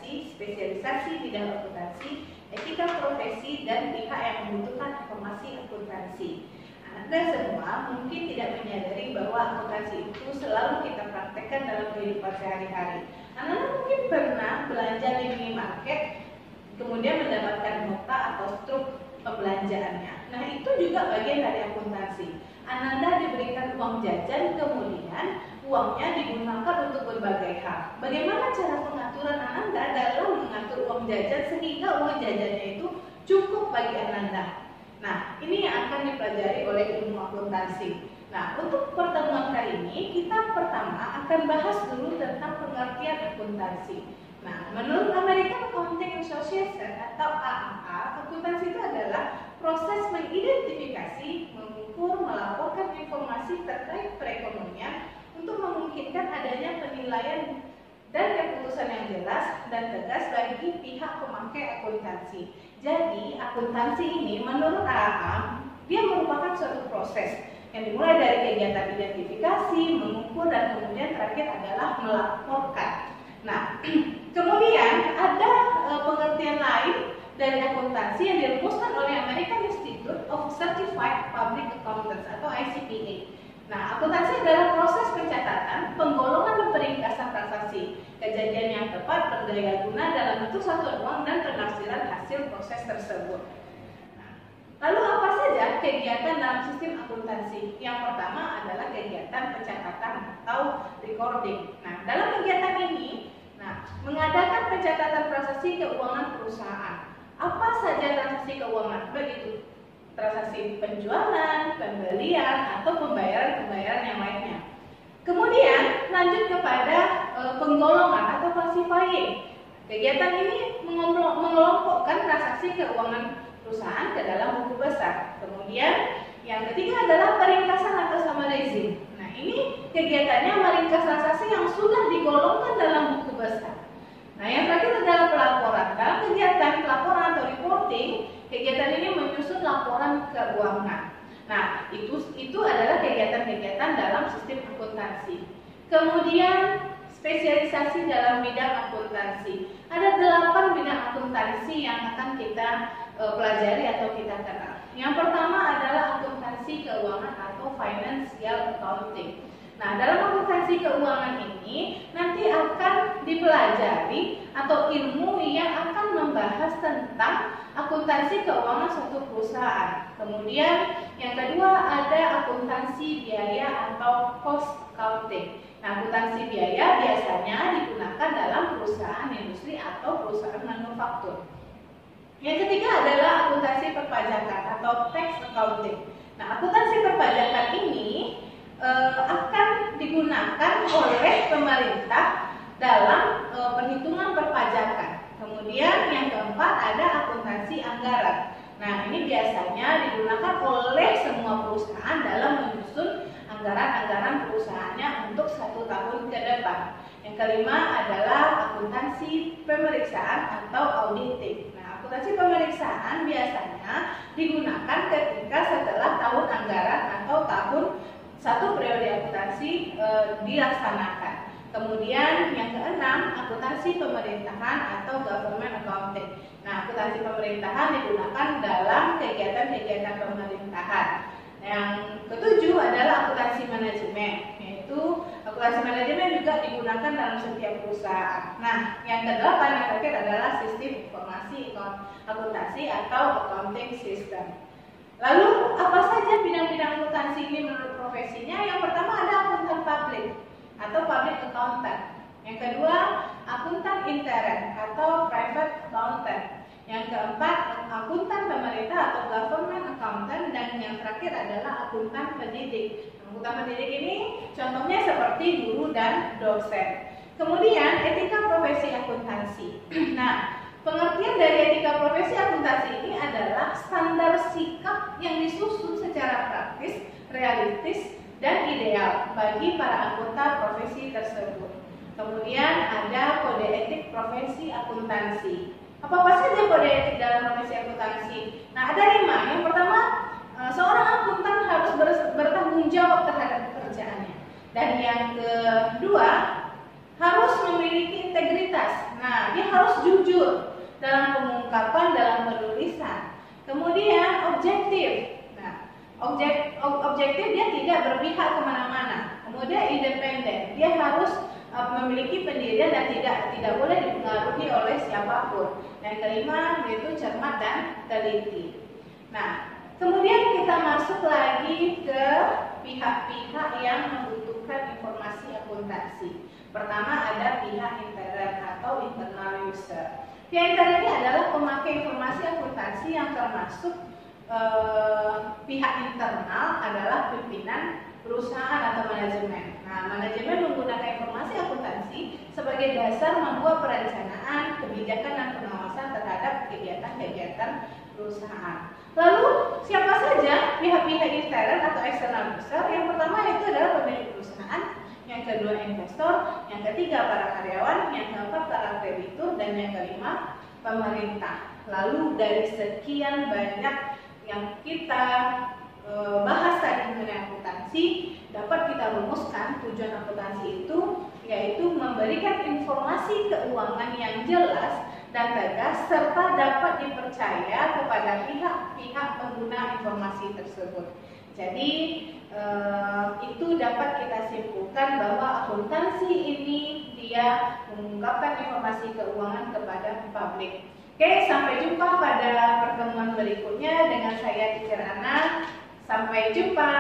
akuntansi, spesialisasi bidang akuntansi, etika profesi, dan pihak yang membutuhkan informasi akuntansi. Anda semua mungkin tidak menyadari bahwa akuntansi itu selalu kita praktekkan dalam kehidupan sehari-hari. Anda mungkin pernah belanja di minimarket, kemudian mendapatkan nota atau struk pembelanjaannya. Nah, itu juga bagian dari akuntansi. Anda diberikan uang jajan, kemudian uangnya digunakan untuk berbagai hal. Bagaimana cara pengaturan Anda dalam mengatur uang jajan sehingga uang jajannya itu cukup bagi Anda? Nah, ini yang akan dipelajari oleh ilmu akuntansi. Nah, untuk pertemuan kali ini kita pertama akan bahas dulu tentang pengertian akuntansi. Nah, menurut American Accounting Association atau AAA, akuntansi itu adalah proses mengidentifikasi, mengukur, melaporkan informasi terkait perekonomian untuk memungkinkan adanya penilaian dan keputusan yang jelas dan tegas bagi pihak pemakai akuntansi. Jadi, akuntansi ini menurut AAA, dia merupakan suatu proses yang dimulai dari kegiatan identifikasi, mengukur, dan kemudian terakhir adalah melaporkan. Nah, kemudian ada pengertian lain dari akuntansi yang dirumuskan oleh American Institute of Certified Public Accountants atau ICPA. Nah, akuntansi adalah proses pencatatan, penggolongan dan peringkasan transaksi, kejadian yang tepat, berdaya guna dalam bentuk satuan uang dan penafsiran hasil proses tersebut. Nah, lalu apa saja kegiatan dalam sistem akuntansi? Yang pertama adalah kegiatan pencatatan atau recording. Nah, dalam kegiatan ini, mengadakan pencatatan transaksi keuangan perusahaan. Apa saja transaksi keuangan? Begitu. Transaksi penjualan, pembelian, atau pembayaran-pembayaran yang lainnya. Kemudian lanjut kepada penggolongan atau classifying. Kegiatan ini mengelompokkan transaksi keuangan perusahaan ke dalam buku besar. Kemudian yang ketiga adalah peringkasan atau summarizing. Nah, ini kegiatannya meringkas transaksi yang sudah digolongkan dalam buku besar. Nah, yang terakhir adalah pelaporan. Dalam kegiatan pelaporan atau reporting, kegiatan ini menyusun laporan keuangan. Nah, itu adalah kegiatan-kegiatan dalam sistem akuntansi. Kemudian spesialisasi dalam bidang akuntansi. Ada 8 bidang akuntansi yang akan kita pelajari atau kita kenal. Yang pertama adalah akuntansi keuangan atau financial accounting. Nah, dalam akuntansi keuangan ini nanti akan dipelajari atau ilmu yang akan membahas tentang akuntansi keuangan suatu perusahaan. Kemudian yang kedua ada akuntansi biaya atau cost accounting. Nah, akuntansi biaya biasanya digunakan dalam perusahaan industri atau perusahaan manufaktur. Yang ketiga adalah akuntansi perpajakan atau tax accounting. Nah, akuntansi perpajakan ini akan digunakan oleh pemerintah dalam perhitungan perpajakan. Kemudian yang keempat ada akuntansi anggaran. Nah, ini biasanya digunakan oleh semua perusahaan dalam menyusun anggaran-anggaran perusahaannya untuk 1 tahun ke depan. Yang kelima adalah akuntansi pemeriksaan atau auditing. Nah, akuntansi pemeriksaan biasanya digunakan ketika setelah tahun anggaran atau tahun satu periode akuntansi dilaksanakan. Kemudian yang keenam, akuntansi pemerintahan atau government accounting. Nah, akuntansi pemerintahan digunakan dalam kegiatan-kegiatan pemerintahan. Yang ketujuh adalah akuntansi manajemen, yaitu akuntansi manajemen juga digunakan dalam setiap perusahaan. Nah, yang kedelapan yang terakhir adalah sistem informasi akuntansi atau accounting system. Lalu apa saja bidang-bidang akuntansi ini menurut profesinya? Yang pertama ada akuntan publik atau public accountant. Yang kedua akuntan intern atau private accountant. Yang keempat akuntan pemerintah atau government accountant. Dan yang terakhir adalah akuntan pendidik. Akuntan pendidik ini contohnya seperti guru dan dosen. Kemudian etika profesi akuntansi. Nah, pengertian dari etika profesi akuntansi ini adalah standar sikap yang disusun secara praktis, realistis, dan ideal bagi para anggota profesi tersebut. Kemudian ada kode etik profesi akuntansi. Apa saja kode etik dalam profesi akuntansi? Nah, ada 5. Yang pertama, seorang akuntan harus bertanggung jawab terhadap pekerjaannya. Dan yang kedua, harus memiliki integritas. Nah, dia harus jujur dalam pengungkapan, dalam penulisan. Kemudian objektif. Nah, objektif dia tidak berpihak kemana-mana. Kemudian independen, dia harus memiliki pendirian dan tidak boleh dipengaruhi oleh siapapun. Yang kelima yaitu cermat dan teliti. Nah, kemudian kita masuk lagi ke pihak-pihak yang membutuhkan informasi akuntansi. Pertama ada pihak intern atau internal user. Pihak intern ini adalah pemakai informasi akuntansi yang termasuk pihak internal adalah pimpinan perusahaan atau manajemen. Nah, manajemen menggunakan informasi akuntansi sebagai dasar membuat perencanaan, kebijakan dan pengawasan terhadap kegiatan-kegiatan perusahaan. Lalu siapa saja pihak-pihak intern atau external user? Yang pertama itu adalah pemilik perusahaan, yang kedua investor, yang ketiga para karyawan, yang keempat para kreditur, dan yang kelima pemerintah. Lalu dari sekian banyak yang kita bahas tadi mengenai akuntansi, dapat kita rumuskan tujuan akuntansi itu yaitu memberikan informasi keuangan yang jelas dan tegas serta dapat dipercaya kepada pihak-pihak pengguna informasi tersebut. Jadi itu dapat kita simpulkan bahwa akuntansi ini dia mengungkapkan informasi keuangan kepada publik. Oke, sampai jumpa pada pertemuan berikutnya dengan saya Teacher Ana. Sampai jumpa.